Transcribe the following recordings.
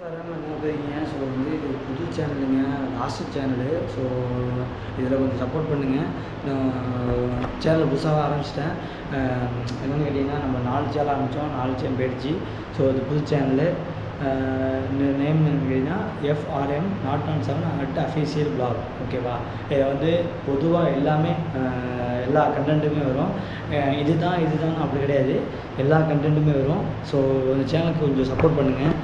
வராமல் என்ன போகிறீங்க. ஸோ வந்து இது புது சேனலுங்க, லாஸ்ட் சேனலு. ஸோ இதில் கொஞ்சம் சப்போர்ட் பண்ணுங்கள். நான் சேனல் புதுசாக ஆரம்பிச்சிட்டேன். என்னென்னு கேட்டிங்கன்னா, நம்ம 4 சேனல் ஆரம்பித்தோம், 4 சேனல் போயிடுச்சு. ஸோ இது புது சேனலு. நேம் என்னன்னு கேட்டிங்கன்னா FRM not on 7 official blog. ஓகேவா? இதை வந்து பொதுவாக எல்லாமே எல்லா கண்டென்ட்டுமே வரும். இதுதான் அப்படி கிடையாது, எல்லா கண்டென்ட்டுமே வரும். ஸோ இந்த சேனலுக்கு கொஞ்சம் சப்போர்ட் பண்ணுங்கள்.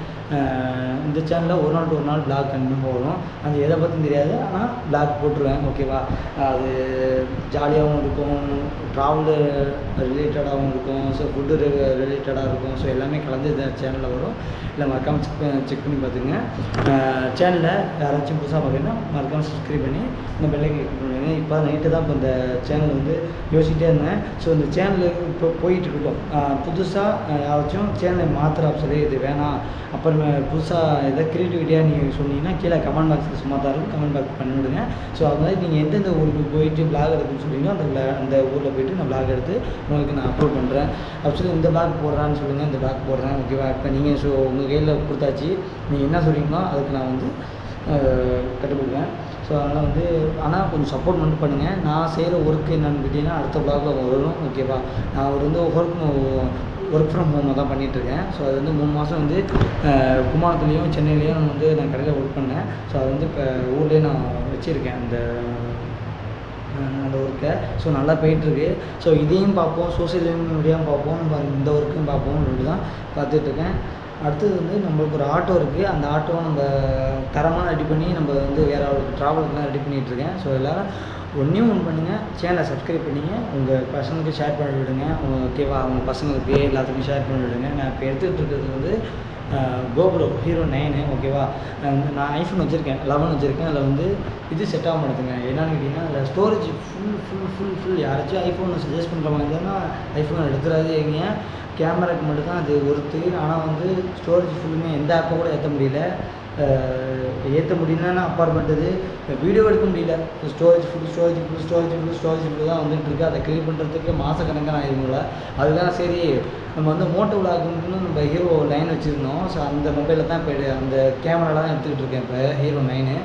இந்த சேனலில் ஒரு நாள் டு ஒரு நாள் பிளாக் கண்டிப்பாக வரும். அது எதை பற்றியும் தெரியாது, ஆனால் பிளாக் போட்டுருவேன். ஓகேவா? அது ஜாலியாகவும் இருக்கும், ட்ராவலு ரிலேட்டடாகவும் இருக்கும், ஸோ ஃபுட்டு ரிலேட்டடாக இருக்கும். ஸோ எல்லாமே கலந்து இந்த சேனலில் வரும். இல்லை மறக்காமல் செக் பண்ணி பார்த்துங்க. சேனலில் யாராச்சும் புதுசாக பார்க்குறீங்கன்னா மறக்காமல் சப்ஸ்கிரைப் பண்ணி இந்த பெல்லை கிளிக் பண்ணுவீங்க. இப்போ நைட்டு தான் இப்போ இந்த சேனல் வந்து யோசிச்சுட்டே இருந்தேன். ஸோ இந்த சேனல் இப்போ போயிட்டு இருக்கட்டும். புதுசாக யாராச்சும் சேனலை மாற்றுற ஆப்ஷன் இது வேணாம், அப்புறமே புதுசாக எதாவது க்ரியேட்டிவிட்டியாக நீங்கள் சொன்னீங்கன்னா கீழே கமெண்ட் பாக்ஸில் சும்மா தான் இருக்கும், கமெண்ட் பாக்ஸ் பண்ணி விடுங்க. ஸோ அது மாதிரி நீங்கள் எந்தெந்த ஊருக்கு போயிட்டு பிளாக் எடுக்குன்னு சொல்லிங்களோ அந்த ஊரில் போய்ட்டு நான் பிளாக் எடுத்து உங்களுக்கு நான் அப்லோட் பண்ணுறேன். ஆக்சுவலி இந்த பிளாக் போடுறான்னு சொல்லுங்கள், இந்த பிளாக் போடுறேன். ஓகேவா? இப்போ நீங்கள் ஸோ உங்கள் கையில் கொடுத்தாச்சு, நீங்கள் என்ன சொல்கிறீங்களோ அதுக்கு நான் வந்து கட்டுப்படுவேன். ஸோ அதனால் வந்து ஆனால் கொஞ்சம் சப்போர்ட் மட்டும் பண்ணுங்கள். நான் செய்கிற ஒர்க்கு என்னென்னு கேட்டிங்கன்னா அடுத்த பிளாகில் வரும். ஓகேவா? நான் ஒரு வந்து ஒர்க் ஃப்ரம் ஹோமாக தான் பண்ணிகிட்ருக்கேன். ஸோ அது வந்து 3 மாதம் வந்து குமாரத்துலேயும் சென்னையிலையும் வந்து நான் கடையில் ஒர்க் பண்ணேன். ஸோ அது வந்து இப்போ ஊர்லேயே நான் வச்சுருக்கேன் அந்த ஒர்க்கை. ஸோ நல்லா போயிட்டுருக்கு. ஸோ இதையும் பார்ப்போம், சோசியல் மீடியாவும் பார்ப்போம், நம்ம இந்த ஒர்க்கையும் பார்ப்போம் அப்படி தான் பார்த்துட்ருக்கேன். அடுத்தது வந்து நம்மளுக்கு ஒரு ஆட்டோ இருக்குது. அந்த ஆட்டோவை நம்ம தரமாக ரெடி பண்ணி நம்ம வந்து வேறு ஆளுக்கு ட்ராவலுக்குலாம் ரெடி பண்ணிகிட்ருக்கேன். ஸோ எல்லோரும் ஒன்று பண்ணுங்கள், சேனலை சப்ஸ்கிரைப் பண்ணிங்க, உங்கள் பசங்களுக்கு ஷேர் பண்ணி விடுங்க. ஓகேவா? அவங்க பசங்களுக்கு எல்லாத்துக்கும் ஷேர் பண்ணி விடுங்க. நான் இப்போ எடுத்துகிட்டு இருக்கிறது வந்து கோப்ரோ ஹீரோ 9. ஓகேவா? நான் ஐஃபோன் வச்சுருக்கேன், 11 வச்சுருக்கேன். அதில் வந்து இது செட் ஆக மாட்டேங்குங்க. என்னென்னு கேட்டிங்கன்னா அதில் ஸ்டோரேஜ் ஃபுல் யாராச்சும் ஐஃபோன் சஜஸ்ட் பண்ணுற மாதிரி இருந்தால் ஐஃபோன் எடுத்துறாதீங்க. கேமராக்கு மட்டும்தான் அது ஒர்த்து. ஆனால் வந்து ஸ்டோரேஜ் ஃபுல்லுமே எந்த ஆப்பை கூட ஏற்ற முடியல. ஏற்ற முடியலன்னா அப்பாற்பட்டது, வீடியோ எடுக்க முடியல. ஸ்டோரேஜ் ஃபுல் தான் வந்துட்டுருக்கு. அதை க்ளியர் பண்ணுறதுக்கு மாதக்கணக்கான ஆயிருங்கள. அதுதான் சரி நம்ம வந்து மோட்டோ விளாகுன்னு நம்ம ஹீரோ 9 வச்சுருந்தோம். ஸோ அந்த மொபைலில் தான் இப்போ அந்த கேமராலாம் எடுத்துக்கிட்டு இருக்கேன் இப்போ ஹீரோ 9.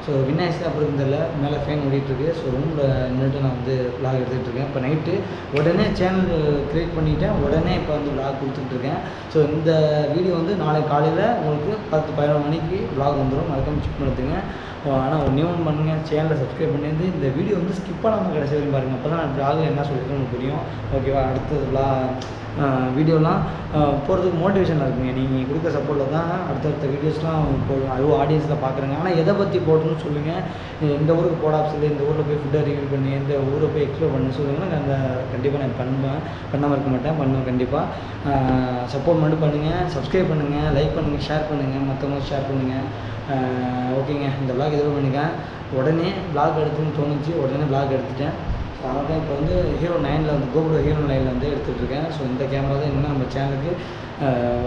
ஸோ விநாயகி அப்புறம் இருந்ததில்ல, மேலே ஃபேன் ஓடிட்டுருக்கு. ஸோ ரூமில் நின்றுட்டு நான் வந்து விளாக் எடுத்துகிட்ருக்கேன். இப்போ நைட்டு உடனே சேனல் க்ரியேட் பண்ணிவிட்டேன், உடனே இப்போ வந்து விளாக் கொடுத்துட்ருக்கேன். ஸோ இந்த வீடியோ வந்து நாளைக்கு காலையில் உங்களுக்கு 10-11 மணிக்கு விளாக் வந்துடும். மறக்காமல் செக் பண்ணிட்டுங்க. ஆனால் ஒன்றே பண்ணுங்கள், சேனலை சப்ஸ்கிரைப் பண்ணியிருந்து இந்த வீடியோ வந்து ஸ்கிப் பண்ணாமல் கடைசி வரைக்கும் பாருங்கள். அப்போ தான் நான் விளாகில் என்ன சொல்லியிருக்கேன் உங்களுக்கு புரியும். ஓகேவா? அடுத்தது வீடியோலாம் போகிறதுக்கு மோட்டிவேஷனாக இருக்குங்க. நீங்கள் கொடுக்குற சப்போர்ட்டில் தான் அடுத்தடுத்த வீடியோஸ்லாம் போடுவேன். அதுவும் ஆடியன்ஸில் பார்க்குறேங்க. ஆனால் எதை பற்றி போடணும்னு சொல்லுங்கள். இந்த ஊருக்கு போட ஆப்ஷன், இந்த ஊரில் போய் ஃபுட்டை ரிவ்யூ பண்ணி, இந்த ஊரை போய் எக்ஸ்ப்ளோர் பண்ண சொல்லுங்கன்னா கண்டிப்பாக நான் பண்ணாமல் இருக்க மாட்டேன், பண்ணுவேன் கண்டிப்பாக. சப்போர்ட் மட்டும் பண்ணுங்கள், சப்ஸ்கிரைப் பண்ணுங்கள், லைக் பண்ணுங்கள், ஷேர் பண்ணுங்கள், மற்றவங்களுக்கு ஷேர் பண்ணுங்கள். ஓகேங்க, இந்த விளாக் எதுவும் பண்ணிக்கேன். உடனே விளாக் எடுத்துன்னு தோணுச்சு, உடனே விளாக் எடுத்துட்டேன். அதனால் இப்போ வந்து ஹீரோ 9 வந்து கோப்ரோ ஹீரோ 9 வந்து எடுத்துகிட்ருக்கேன். ஸோ இந்த கேமரா தான் இன்னும் நம்ம சேனலுக்கு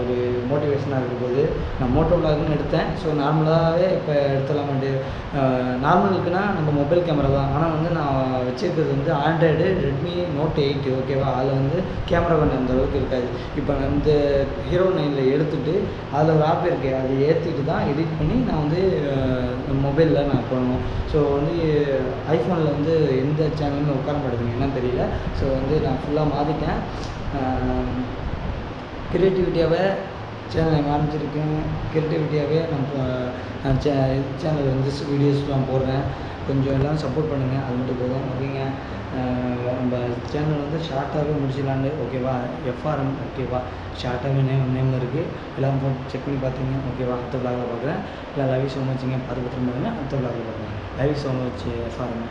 ஒரு மோட்டிவேஷனாக இருக்க போகுது. நான் மோட்டோ விளாக்னு எடுத்தேன். ஸோ நார்மலாகவே இப்போ எடுத்துடலாமாட்டு நார்மலுக்குன்னா நம்ம மொபைல் கேமரா தான். ஆனால் வந்து நான் வச்சுருக்கிறது வந்து ஆண்ட்ராய்டு ரெட்மி நோட் 8. ஓகேவா? அதில் வந்து கேமரா கொஞ்சம் அந்தளவுக்கு இருக்காது. இப்போ நான் இந்த ஹீரோ 9 எடுத்துகிட்டு அதில் ஒரு ஆப் இருக்குது, அதை ஏற்றிட்டு தான் எடிட் பண்ணி நான் வந்து மொபைலில் நான் பண்ணணும். ஸோ வந்து ஐஃபோனில் வந்து எந்த சேனலுமே உட்கார மாட்டேங்குது, என்னன்னு தெரியல. ஸோ வந்து நான் ஃபுல்லாக மாற்றிட்டேன். க்ரியேட்டிவிட்டியாகவே சேனலை ஆரம்பிச்சிருக்கேன். க்ரியேட்டிவிட்டியாகவே நான் சேனல் வந்து வீடியோஸ்லாம் போடுறேன். கொஞ்சம் எல்லாம் சப்போர்ட் பண்ணுங்கள், அது மட்டும் போதும். ஓகேங்க? நம்ம சேனல் வந்து ஷார்ட்டாகவே முடிச்சிடலான்னு. ஓகேவா? எஃப்ஆர்எம். ஓகேவா? ஷார்ட்டாகவே நேம் இருக்குது. எல்லாம் செக் பண்ணி பார்த்துங்க. ஓகேவா? அடுத்த விளாகில் பார்க்குறேன். இல்லை லவ் யூ ஸோ மச்சுங்க. பார்த்து பாருங்க. அடுத்த விளாகில் பார்க்குறேன். Love you so much FRM.